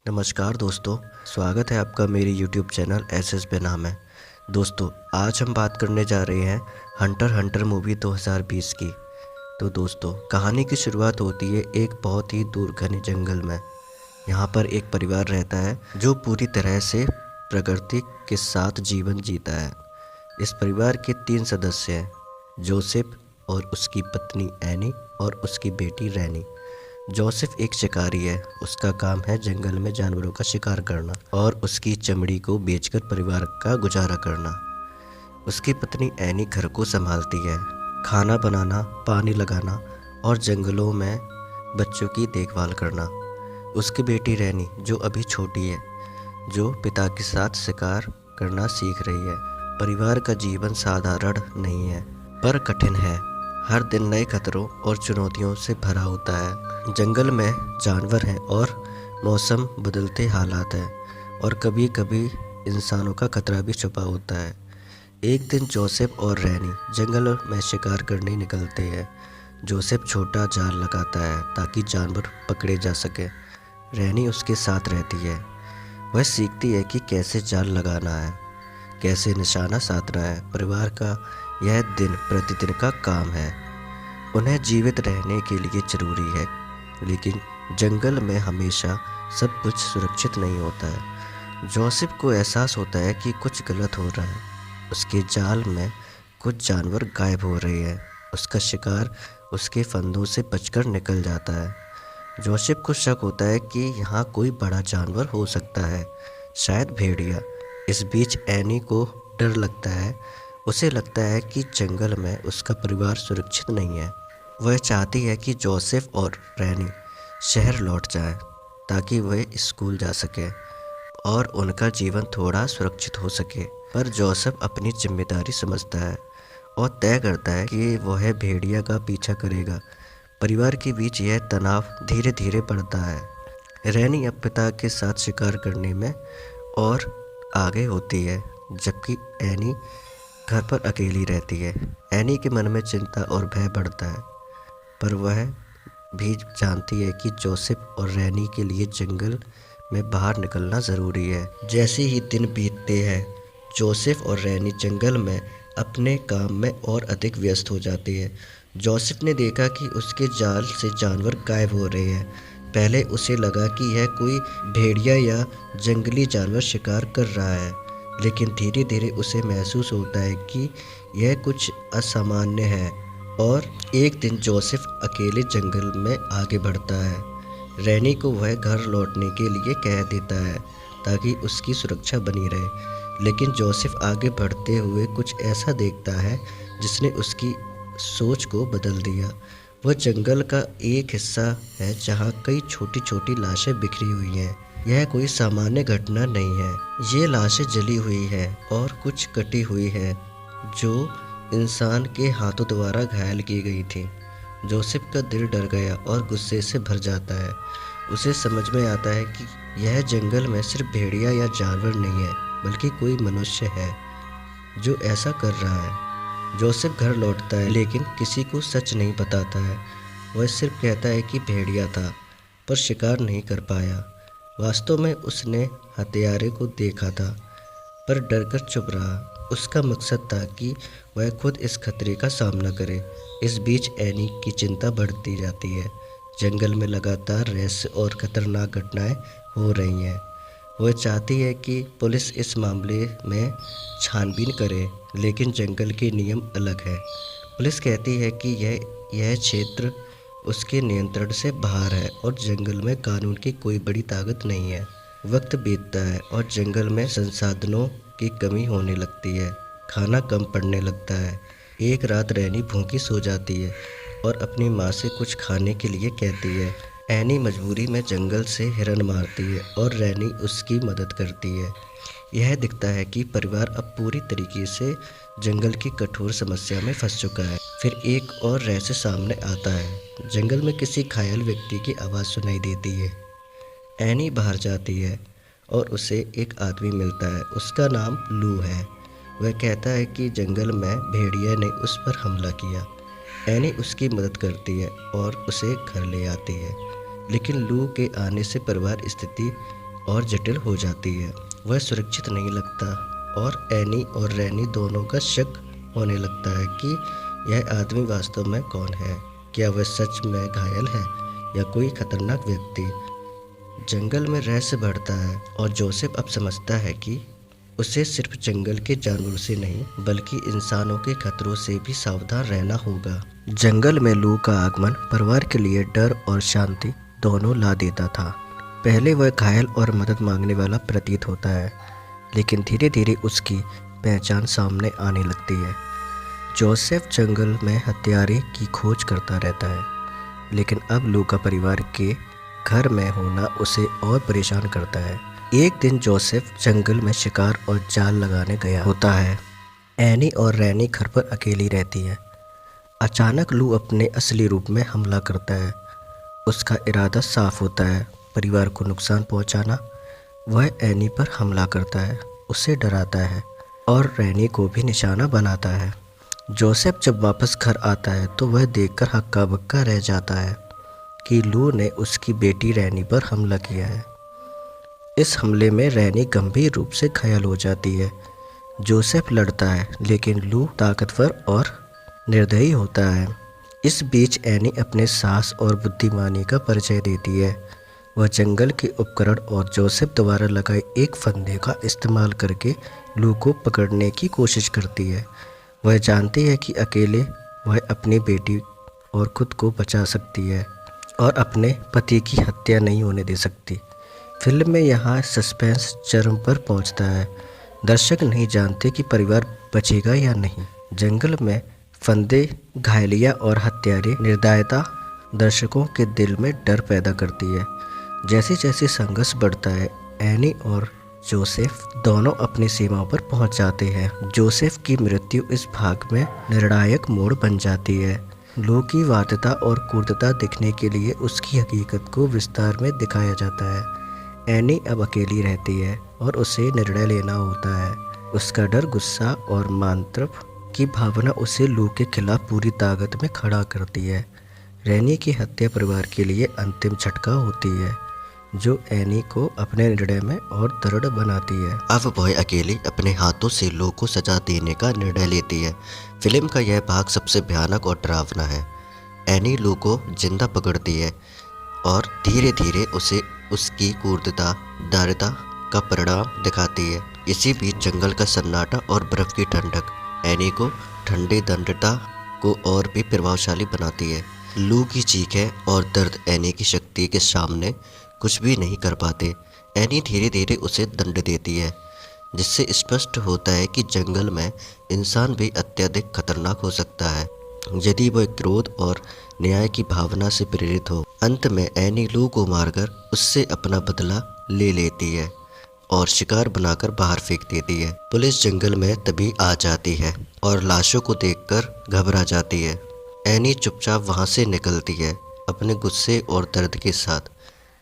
नमस्कार दोस्तों, स्वागत है आपका मेरे यूट्यूब चैनल एसएस पे नाम है। दोस्तों, आज हम बात करने जा रहे हैं हंटर हंटर मूवी 2020 की। तो दोस्तों, कहानी की शुरुआत होती है एक बहुत ही दूर घने जंगल में। यहाँ पर एक परिवार रहता है जो पूरी तरह से प्रकृति के साथ जीवन जीता है। इस परिवार के 3 सदस्य हैं, जोसेफ और उसकी पत्नी एनी और उसकी बेटी रैनी। जोसेफ एक शिकारी है। उसका काम है जंगल में जानवरों का शिकार करना और उसकी चमड़ी को बेचकर परिवार का गुजारा करना। उसकी पत्नी एनी घर को संभालती है, खाना बनाना, पानी लगाना और जंगलों में बच्चों की देखभाल करना। उसकी बेटी रैनी जो अभी छोटी है, जो पिता के साथ शिकार करना सीख रही है। परिवार का जीवन साधारण नहीं है पर कठिन है। हर दिन नए खतरों और चुनौतियों से भरा होता है। जंगल में जानवर हैं और मौसम बदलते हालात हैं और कभी कभी इंसानों का खतरा भी छुपा होता है। एक दिन जोसेफ और रैनी जंगल में शिकार करने निकलते हैं। जोसेफ छोटा जाल लगाता है ताकि जानवर पकड़े जा सके। रैनी उसके साथ रहती है। वह सीखती है कि कैसे जाल लगाना है, कैसे निशाना साधना है। परिवार का यह दिन प्रतिदिन का काम है। उन्हें जीवित रहने के लिए जरूरी है, लेकिन जंगल में हमेशा सब कुछ सुरक्षित नहीं होता है। जोसेफ को एहसास होता है कि कुछ गलत हो रहा है। उसके जाल में कुछ जानवर गायब हो रहे हैं। उसका शिकार उसके फंदों से बचकर निकल जाता है। जोसेफ को शक होता है कि यहाँ कोई बड़ा जानवर हो सकता है, शायद भेड़िया। इस बीच एनी को डर लगता है। उसे लगता है कि जंगल में उसका परिवार सुरक्षित नहीं है। वह चाहती है कि जोसेफ और रैनी शहर लौट जाएं ताकि वह स्कूल जा सके और उनका जीवन थोड़ा सुरक्षित हो सके। पर जोसेफ अपनी जिम्मेदारी समझता है और तय करता है कि वह भेड़िया का पीछा करेगा। परिवार के बीच यह तनाव धीरे धीरे बढ़ता है। रैनी अब पिता के साथ शिकार करने में और आगे होती है, जबकि एनी घर पर अकेली रहती है। एनी के मन में चिंता और भय बढ़ता है, पर वह भी जानती है कि जोसेफ और रैनी के लिए जंगल में बाहर निकलना ज़रूरी है। जैसे ही दिन बीतते हैं, जोसेफ और रैनी जंगल में अपने काम में और अधिक व्यस्त हो जाते हैं। जोसेफ ने देखा कि उसके जाल से जानवर गायब हो रहे हैं। पहले उसे लगा कि यह कोई भेड़िया या जंगली जानवर शिकार कर रहा है, लेकिन धीरे धीरे उसे महसूस होता है कि यह कुछ असामान्य है। और एक दिन जोसेफ अकेले जंगल में आगे बढ़ता है। रैनी को वह घर लौटने के लिए कह देता है ताकि उसकी सुरक्षा बनी रहे, लेकिन जोसेफ आगे बढ़ते हुए कुछ ऐसा देखता है जिसने उसकी सोच को बदल दिया। वह जंगल का एक हिस्सा है जहाँ कई छोटी छोटी लाशें बिखरी हुई हैं। यह कोई सामान्य घटना नहीं है। ये लाशें जली हुई हैं और कुछ कटी हुई हैं, जो इंसान के हाथों द्वारा घायल की गई थी। जोसेफ का दिल डर गया और गुस्से से भर जाता है। उसे समझ में आता है कि यह जंगल में सिर्फ भेड़िया या जानवर नहीं है, बल्कि कोई मनुष्य है जो ऐसा कर रहा है। जोसेफ घर लौटता है, लेकिन किसी को सच नहीं बताता है। वह सिर्फ कहता है कि भेड़िया था, पर शिकार नहीं कर पाया। वास्तव में उसने हत्यारे को देखा था, पर डरकर चुप रहा। उसका मकसद था कि वह खुद इस खतरे का सामना करे। इस बीच एनी की चिंता बढ़ती जाती है। जंगल में लगातार रहस्य और खतरनाक घटनाएं हो रही हैं। वह चाहती है कि पुलिस इस मामले में छानबीन करे, लेकिन जंगल के नियम अलग हैं। पुलिस कहती है कि यह क्षेत्र उसके नियंत्रण से बाहर है और जंगल में कानून की कोई बड़ी ताकत नहीं है। वक्त बीतता है और जंगल में संसाधनों की कमी होने लगती है। खाना कम पड़ने लगता है। एक रात रैनी भूखी सो जाती है और अपनी माँ से कुछ खाने के लिए कहती है। एनी मजबूरी में जंगल से हिरन मारती है और रैनी उसकी मदद करती है। यह दिखता है कि परिवार अब पूरी तरीके से जंगल की कठोर समस्या में फंस चुका है। फिर एक और रहस्य सामने आता है। जंगल में किसी घायल व्यक्ति की आवाज़ सुनाई देती है। एनी बाहर जाती है और उसे एक आदमी मिलता है। उसका नाम लू है। वह कहता है कि जंगल में भेड़िया ने उस पर हमला किया। एनी उसकी मदद करती है और उसे घर ले आती है, लेकिन लू के आने से परिवार स्थिति और जटिल हो जाती है। वह सुरक्षित नहीं लगता और एनी और रैनी दोनों का शक होने लगता है कि यह आदमी वास्तव में कौन है। क्या वह सच में घायल है या कोई खतरनाक व्यक्ति। जंगल में रहस्य बढ़ता है और जोसेफ अब समझता है कि उसे सिर्फ जंगल के जानवरों से नहीं बल्कि इंसानों के खतरों से भी सावधान रहना होगा। जंगल में लू का आगमन परिवार के लिए डर और शांति दोनों ला देता था। पहले वह घायल और मदद मांगने वाला प्रतीत होता है, लेकिन धीरे धीरे उसकी पहचान सामने आने लगती है। जोसेफ जंगल में हत्यारे की खोज करता रहता है, लेकिन अब लू का परिवार के घर में होना उसे और परेशान करता है। एक दिन जोसेफ जंगल में शिकार और जाल लगाने गया होता है। एनी और रैनी घर पर अकेली रहती है। अचानक लू अपने असली रूप में हमला करता है। उसका इरादा साफ होता है, परिवार को नुकसान पहुंचाना। वह एनी पर हमला करता है, उसे डराता है और रैनी को भी निशाना बनाता है। जोसेफ जब वापस घर आता है तो वह देखकर हक्का बक्का रह जाता है कि लू ने उसकी बेटी रैनी पर हमला किया है। इस हमले में रैनी गंभीर रूप से घायल हो जाती है। जोसेफ लड़ता है, लेकिन लू ताकतवर और निर्दयी होता है। इस बीच एनी अपने साहस और बुद्धिमानी का परिचय देती है। वह जंगल के उपकरण और जोसेफ द्वारा लगाए एक फंदे का इस्तेमाल करके लू को पकड़ने की कोशिश करती है। वह जानती है कि अकेले वह अपनी बेटी और खुद को बचा सकती है और अपने पति की हत्या नहीं होने दे सकती। फिल्म में यहाँ सस्पेंस चरम पर पहुँचता है। दर्शक नहीं जानते कि परिवार बचेगा या नहीं। जंगल में फंदे, घायलियाँ और हत्यारे निर्दयता दर्शकों के दिल में डर पैदा करती है। जैसे जैसे संघर्ष बढ़ता है, एनी और जोसेफ दोनों अपनी सीमाओं पर पहुंच जाते हैं। जोसेफ की मृत्यु इस भाग में निर्णायक मोड़ बन जाती है। लू की वार्ता और क्रूरता दिखने के लिए उसकी हकीकत को विस्तार में दिखाया जाता है। एनी अब अकेली रहती है और उसे निर्णय लेना होता है। उसका डर, गुस्सा और मातृत्व की भावना उसे लू के खिलाफ पूरी ताकत में खड़ा करती है। रैनी की हत्या परिवार के लिए अंतिम झटका होती है, जो एनी को अपने निर्णय में और दृढ़ बनाती है। अब वह अकेली अपने हाथों से लू को सजा देने का निर्णय लेती है। फिल्म का यह भाग सबसे भयानक और डरावना है। एनी लू को जिंदा पकड़ती है और धीरे धीरे उसे उसकी क्रूरता, दारिता का परिणाम दिखाती है। इसी बीच जंगल का सन्नाटा और बर्फ की ठंडक एनी को ठंडे दंडता को और भी प्रभावशाली बनाती है। लू की चीखें और दर्द एनी की शक्ति के सामने कुछ भी नहीं कर पाते। एनी धीरे धीरे उसे दंड देती है, जिससे स्पष्ट होता है कि जंगल में इंसान भी अत्यधिक खतरनाक हो सकता है यदि वह क्रोध और न्याय की भावना से प्रेरित हो। अंत में एनी लू को मारकर उससे अपना बदला ले लेती है और शिकार बनाकर बाहर फेंक देती है। पुलिस जंगल में तभी आ जाती है और लाशों को देखकर घबरा जाती है। एनी चुपचाप वहां से निकलती है, अपने गुस्से और दर्द के साथ,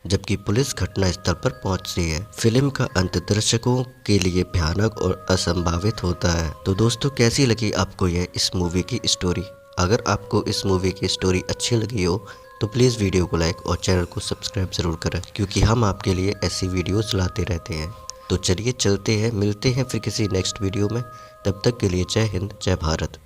जबकि पुलिस घटनास्थल पर पहुंचती है। फिल्म का अंत दर्शकों के लिए भयानक और असंभावित होता है। तो दोस्तों, कैसी लगी आपको यह इस मूवी की स्टोरी? अगर आपको इस मूवी की स्टोरी अच्छी लगी हो तो प्लीज़ वीडियो को लाइक और चैनल को सब्सक्राइब ज़रूर करें, क्योंकि हम आपके लिए ऐसी वीडियोस लाते रहते हैं। तो चलिए चलते हैं, मिलते हैं फिर किसी नेक्स्ट वीडियो में। तब तक के लिए जय हिंद, जय भारत।